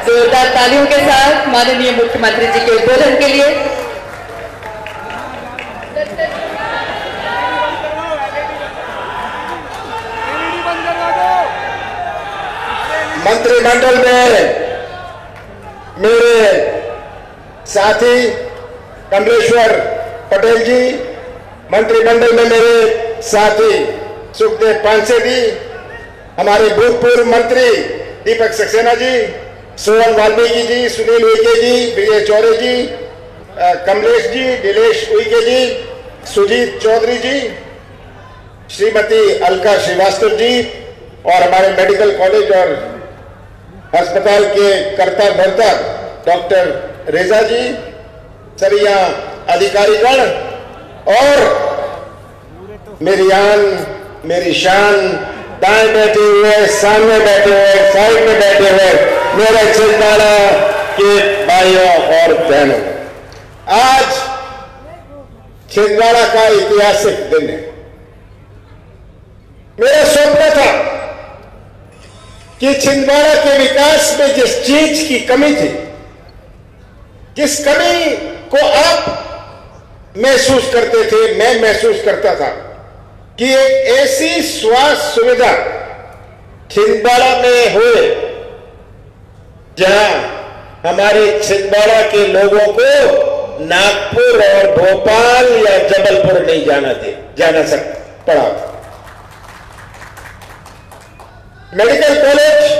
जोरदार तालियों के साथ माननीय मुख्यमंत्री जी के उद्बोधन के लिए मंत्रिमंडल में मेरे साथी कमलेश्वर पटेल जी, मंत्रिमंडल में मेरे साथी सुखदेव पांसे जी, हमारे भूतपूर्व मंत्री दीपक सक्सेना जी, सोहन वाल्मीकि जी, सुनील उइके जी, विजय चौरे जी, कमलेश जी, दिलेश उइके जी, सुजीत चौधरी जी, श्रीमती अलका श्रीवास्तव जी और हमारे मेडिकल कॉलेज और अस्पताल के कर्ता धर्ता डॉक्टर रेजा जी, सरिया अधिकारीगण और मेरी आन मेरी शान, दाएं बैठे हुए, सामने बैठे हुए, साइड में बैठे हुए मेरे छिंदवाड़ा के भाइयों और बहनों, आज छिंदवाड़ा का ऐतिहासिक दिन है। मेरा स्वप्न था कि छिंदवाड़ा के विकास में जिस चीज की कमी थी, जिस कमी को आप महसूस करते थे, मैं महसूस करता था कि एक ऐसी स्वास्थ्य सुविधा छिंदवाड़ा में हो जहां हमारे छिंदवाड़ा के लोगों को नागपुर और भोपाल या जबलपुर नहीं जाना पड़ा। मेडिकल कॉलेज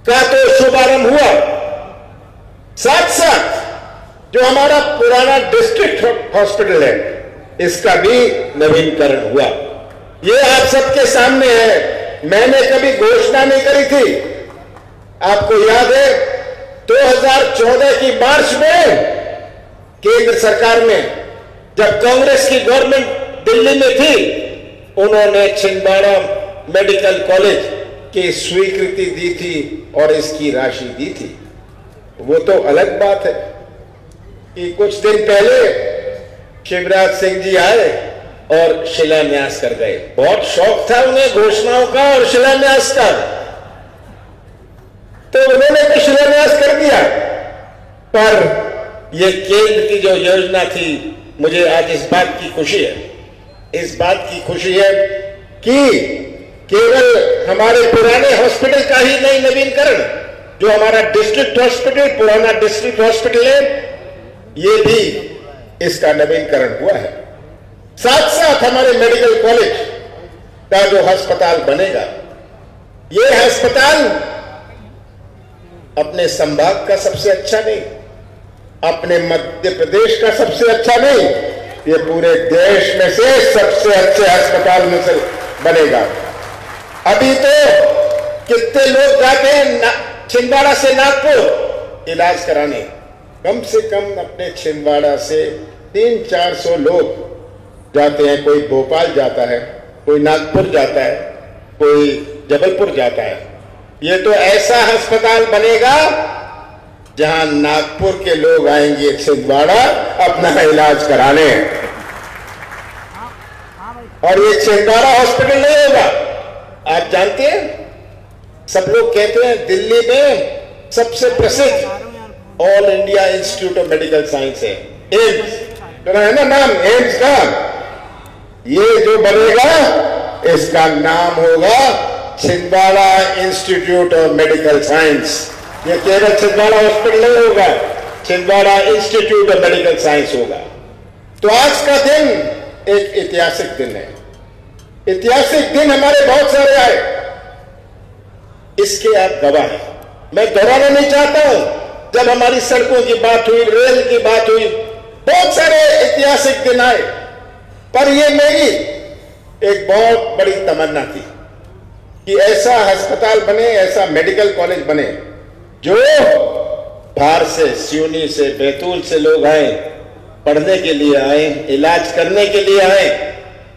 का तो शुभारंभ हुआ, साथ साथ जो हमारा पुराना डिस्ट्रिक्ट हॉस्पिटल है इसका भी नवीनीकरण हुआ। ये आप सबके सामने है। मैंने कभी घोषणा नहीं करी थी। आपको याद है 2014 की मार्च में केंद्र सरकार में जब कांग्रेस की गवर्नमेंट दिल्ली में थी, उन्होंने छिंदवाड़ा मेडिकल कॉलेज की स्वीकृति दी थी और इसकी राशि दी थी। वो तो अलग बात है कि कुछ दिन पहले शिवराज सिंह जी आए और शिलान्यास कर गए। बहुत शौक था उन्हें घोषणाओं का और शिलान्यास का, तो उन्होंने भी शिलान्यास कर दिया। पर यह केंद्र की जो योजना थी, मुझे आज इस बात की खुशी है, इस बात की खुशी है कि केवल हमारे पुराने हॉस्पिटल का ही नहीं नवीनीकरण, जो हमारा डिस्ट्रिक्ट हॉस्पिटल, पुराना डिस्ट्रिक्ट हॉस्पिटल है, ये भी इसका नवीनीकरण हुआ है। साथ साथ हमारे मेडिकल कॉलेज का जो अस्पताल बनेगा, ये अस्पताल अपने संभाग का सबसे अच्छा नहीं, अपने मध्य प्रदेश का सबसे अच्छा नहीं, ये पूरे देश में से सबसे अच्छे अस्पताल में से बनेगा। अभी तो कितने लोग जाते हैं छिंदवाड़ा से नागपुर इलाज कराने, कम से कम अपने छिंदवाड़ा से 300-400 लोग जाते हैं। कोई भोपाल जाता है, कोई नागपुर जाता है, कोई जबलपुर जाता है। ये तो ऐसा अस्पताल बनेगा जहां नागपुर के लोग आएंगे छिंदवाड़ा अपना इलाज कराने, और ये छिंदवाड़ा हॉस्पिटल नहीं होगा। आप जानते हैं, सब लोग कहते हैं दिल्ली में सबसे प्रसिद्ध all India institute of medical science है एम्स, तो है ना नाम एम्स का। ये जो बनेगा इसका नाम होगा Chhindwara institute of medical science. ये केवल छिंदवाड़ा हॉस्पिटल नहीं होगा, Chhindwara institute of medical science होगा। तो आज का दिन एक ऐतिहासिक दिन है। ऐतिहासिक दिन हमारे बहुत सारे आए, इसके आप गवाह हैं। मैं दोहराना नहीं चाहता हूं, जब हमारी सड़कों की बात हुई, रेल की बात हुई, बहुत सारे ऐतिहासिक दिन आए, पर यह मेरी एक बहुत बड़ी तमन्ना थी कि ऐसा अस्पताल बने, ऐसा मेडिकल कॉलेज बने जो बाहर से, सिवनी से, बैतूल से लोग आए, पढ़ने के लिए आए, इलाज करने के लिए आए।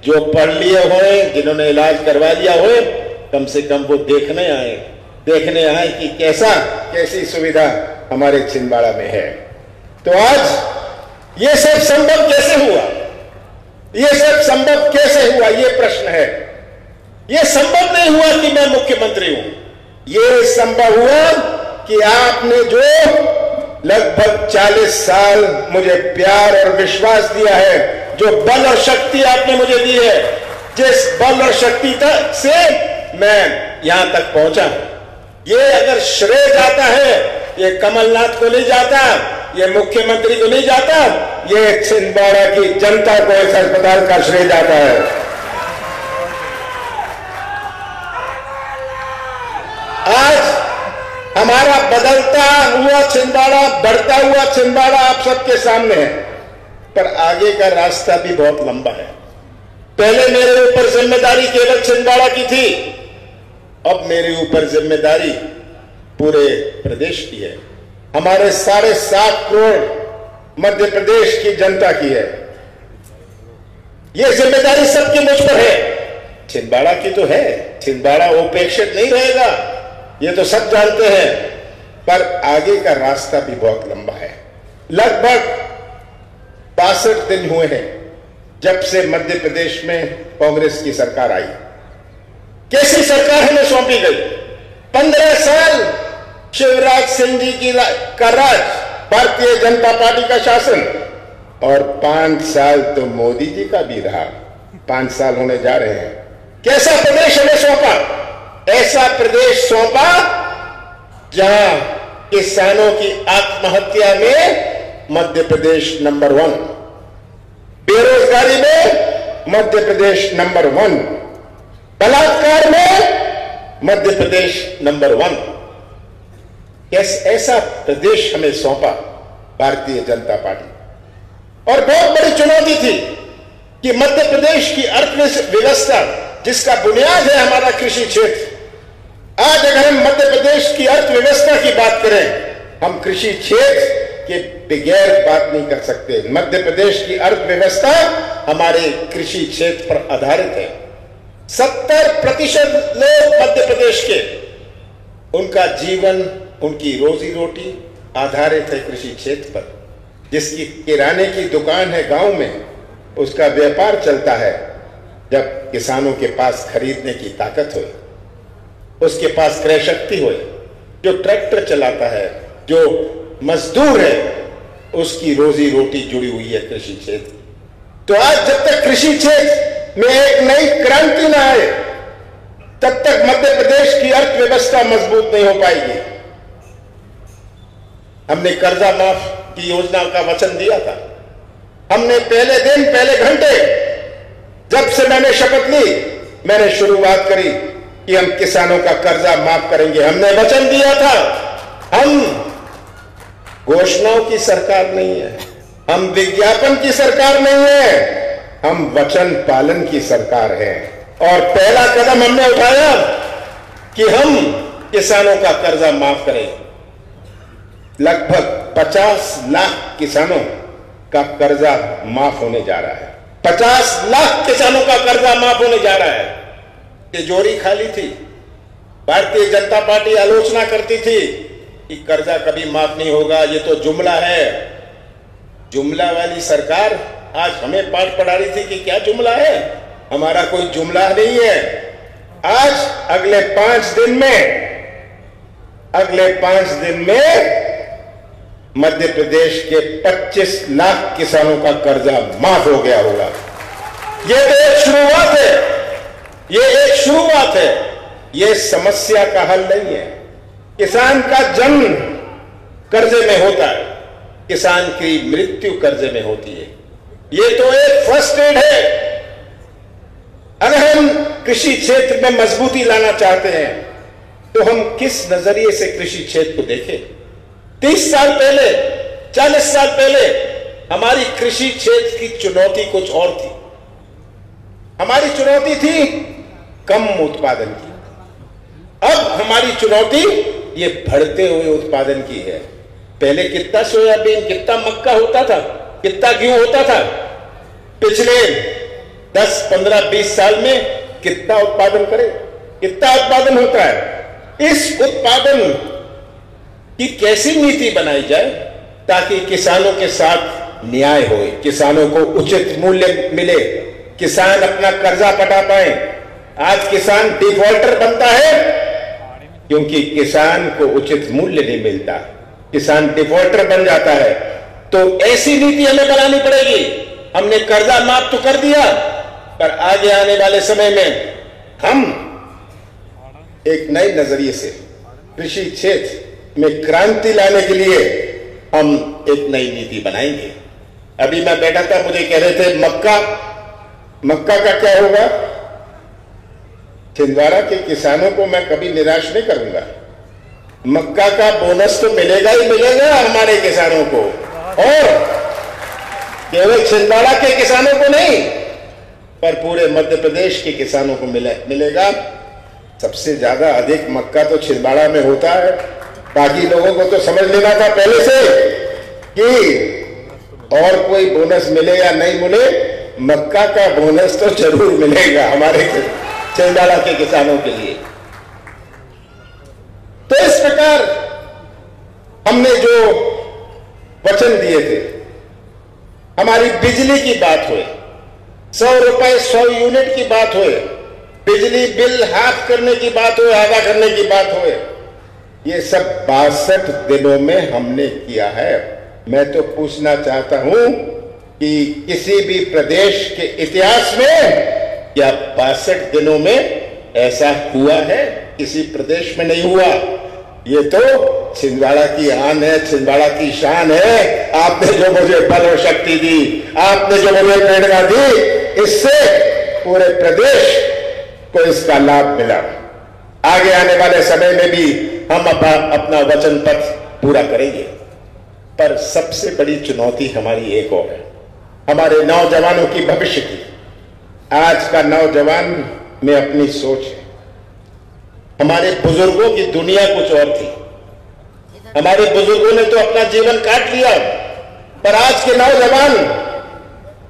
जो पढ़ लिए हुए, जिन्होंने इलाज करवा लिया हो, कम से कम वो देखने आए कि कैसी सुविधा हमारे छिंदवाड़ा में है। तो आज ये सब संभव कैसे हुआ? ये सब संभव कैसे हुआ, ये प्रश्न है। यह संभव नहीं हुआ कि मैं मुख्यमंत्री हूं। यह संभव हुआ कि आपने जो लगभग 40 साल मुझे प्यार और विश्वास दिया है, जो बल और शक्ति आपने मुझे दी है, जिस बल और शक्ति तक से मैं यहां तक पहुंचा, ये अगर श्रेय जाता है, ये कमलनाथ को नहीं जाता, ये मुख्यमंत्री को नहीं जाता, ये छिंदवाड़ा की जनता को इस अस्पताल का श्रेय जाता है। आज हमारा बदलता हुआ छिंदवाड़ा, बढ़ता हुआ छिंदवाड़ा आप सबके सामने है, पर आगे का रास्ता भी बहुत लंबा है। पहले मेरे ऊपर जिम्मेदारी केवल छिंदवाड़ा की थी, अब मेरे ऊपर जिम्मेदारी पूरे प्रदेश की है। हमारे 7.5 करोड़ मध्य प्रदेश की जनता की है। यह जिम्मेदारी सबकी मुझ पर है। छिंदवाड़ा की तो है, छिंदवाड़ा उपेक्षित नहीं रहेगा, ये तो सब जानते हैं, पर आगे का रास्ता भी बहुत लंबा है। लगभग 62 दिन हुए हैं जब से मध्य प्रदेश में कांग्रेस की सरकार आई। कैसी सरकार हमें सौंपी गई? 15 साल शिवराज सिंह जी का राज, भारतीय जनता पार्टी का शासन, और 5 साल तो मोदी जी का भी रहा। 5 साल होने जा रहे हैं। कैसा प्रदेश हमें सौंपा? ऐसा प्रदेश सौंपा जहां किसानों की आत्महत्या में मध्य प्रदेश नंबर 1, बेरोजगारी में मध्य प्रदेश नंबर 1, बलात्कार में मध्य प्रदेश नंबर 1। ऐसा प्रदेश हमें सौंपा भारतीय जनता पार्टी। और बहुत बड़ी चुनौती थी कि मध्य प्रदेश की अर्थव्यवस्था, जिसका बुनियाद है हमारा कृषि क्षेत्र, आज अगर हम मध्य प्रदेश की अर्थव्यवस्था की बात करें, हम कृषि क्षेत्र के बगैर बात नहीं कर सकते। मध्य प्रदेश की अर्थव्यवस्था हमारे कृषि क्षेत्र पर आधारित है। 70% लोग मध्य प्रदेश के, उनका जीवन, उनकी रोजी रोटी आधारित है कृषि क्षेत्र पर। जिसकी किराने की दुकान है गांव में, उसका व्यापार चलता है जब किसानों के पास खरीदने की ताकत हो, उसके पास क्रय शक्ति हो। जो ट्रैक्टर चलाता है, जो मजदूर है, उसकी रोजी रोटी जुड़ी हुई है कृषि क्षेत्र। तो आज जब तक कृषि क्षेत्र में एक नई क्रांति ना आए, तब तक मध्य प्रदेश की अर्थव्यवस्था मजबूत नहीं हो पाएगी। हमने कर्जा माफ की योजना का वचन दिया था। हमने पहले दिन, पहले घंटे, जब से मैंने शपथ ली, मैंने शुरुआत करी कि हम किसानों का कर्जा माफ करेंगे। हमने वचन दिया था। हम घोषणाओं की सरकार नहीं है, हम विज्ञापन की सरकार नहीं है, हम वचन पालन की सरकार है। और पहला कदम हमने उठाया कि हम किसानों का कर्जा माफ करें। लगभग 50 लाख किसानों का कर्जा माफ होने जा रहा है। 50 लाख किसानों का कर्जा माफ होने जा रहा है। तिजोरी खाली थी। भारतीय जनता पार्टी आलोचना करती थी कि कर्जा कभी माफ नहीं होगा, ये तो जुमला है। जुमला वाली सरकार आज हमें पाठ पढ़ा रही थी कि क्या जुमला है। हमारा कोई जुमला नहीं है। आज अगले 5 दिन में मध्य प्रदेश के 25 लाख किसानों का कर्जा माफ हो गया होगा। यह तो एक शुरुआत है, ये एक शुरुआत है, ये समस्या का हल नहीं है। किसान का जन्म कर्जे में होता है, किसान की मृत्यु कर्जे में होती है। ये तो एक फर्स्ट एड है। अगर हम कृषि क्षेत्र में मजबूती लाना चाहते हैं तो हम किस नजरिए से कृषि क्षेत्र को देखें? 30 साल पहले, 40 साल पहले हमारी कृषि क्षेत्र की चुनौती कुछ और थी। हमारी चुनौती थी कम उत्पादन की। अब हमारी चुनौती ये बढ़ते हुए उत्पादन की है। पहले कितना सोयाबीन, कितना मक्का होता था, कितना गेहूं होता था। पिछले 10, 15, 20 साल में कितना उत्पादन करें, कितना उत्पादन होता है। इस उत्पादन की कैसी नीति बनाई जाए ताकि किसानों के साथ न्याय हो, किसानों को उचित मूल्य मिले, किसान अपना कर्जा पटा पाए, आज किसान डिफॉल्टर बनता है क्योंकि किसान को उचित मूल्य नहीं मिलता, किसान डिफॉल्टर बन जाता है। तो ऐसी नीति हमें बनानी पड़ेगी। हमने कर्जा माफ तो कर दिया, पर आगे आने वाले समय में हम एक नए नजरिए से कृषि क्षेत्र में क्रांति लाने के लिए हम एक नई नीति बनाएंगे। अभी मैं बैठा था, मुझे कह रहे थे मक्का का क्या होगा। छिंदवाड़ा के किसानों को मैं कभी निराश नहीं करूंगा। मक्का का बोनस तो मिलेगा ही मिलेगा हमारे किसानों को, और केवल छिंदवाड़ा के किसानों को नहीं, पर पूरे मध्य प्रदेश के किसानों को मिलेगा। सबसे ज्यादा अधिक मक्का तो छिंदवाड़ा में होता है। बाकी लोगों को तो समझ लेना था पहले से कि और कोई बोनस मिले या नहीं मिले, मक्का का बोनस तो जरूर मिलेगा हमारे छिंदवाड़ा के किसानों के लिए। तो इस प्रकार हमने जो वचन दिए थे, हमारी बिजली की बात हुई, 100 रुपए 100 यूनिट की बात हुई, बिजली बिल हाफ करने की बात हो, आधा करने की बात हो, ये सब 62 दिनों में हमने किया है। मैं तो पूछना चाहता हूं कि किसी भी प्रदेश के इतिहास में क्या 62 दिनों में ऐसा हुआ है? किसी प्रदेश में नहीं हुआ। ये तो छिंदवाड़ा की आन है, छिंदवाड़ा की शान है। आपने जो मुझे बल और शक्ति दी, आपने जो मुझे प्रेरणा दी, इससे पूरे प्रदेश को इसका लाभ मिला। आगे आने वाले समय में भी हम अपना वचन पत्र पूरा करेंगे। पर सबसे बड़ी चुनौती हमारी एक और है, हमारे नौजवानों की भविष्य की। आज का नौजवान में अपनी सोच है। हमारे बुजुर्गों की दुनिया कुछ और थी। हमारे बुजुर्गों ने तो अपना जीवन काट लिया, पर आज के नौजवान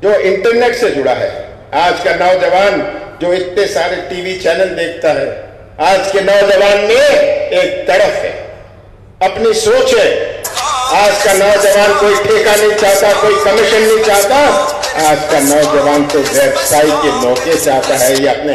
जो इंटरनेट से जुड़ा है, आज का नौजवान जो इतने सारे टीवी चैनल देखता है, आज के नौजवान में एक तड़फ है, अपनी सोच है। आज का नौजवान कोई ठेका नहीं चाहता, कोई कमीशन नहीं चाहता। आज का नौजवान तो व्यवसाय के मौके चाहता है, ये अपने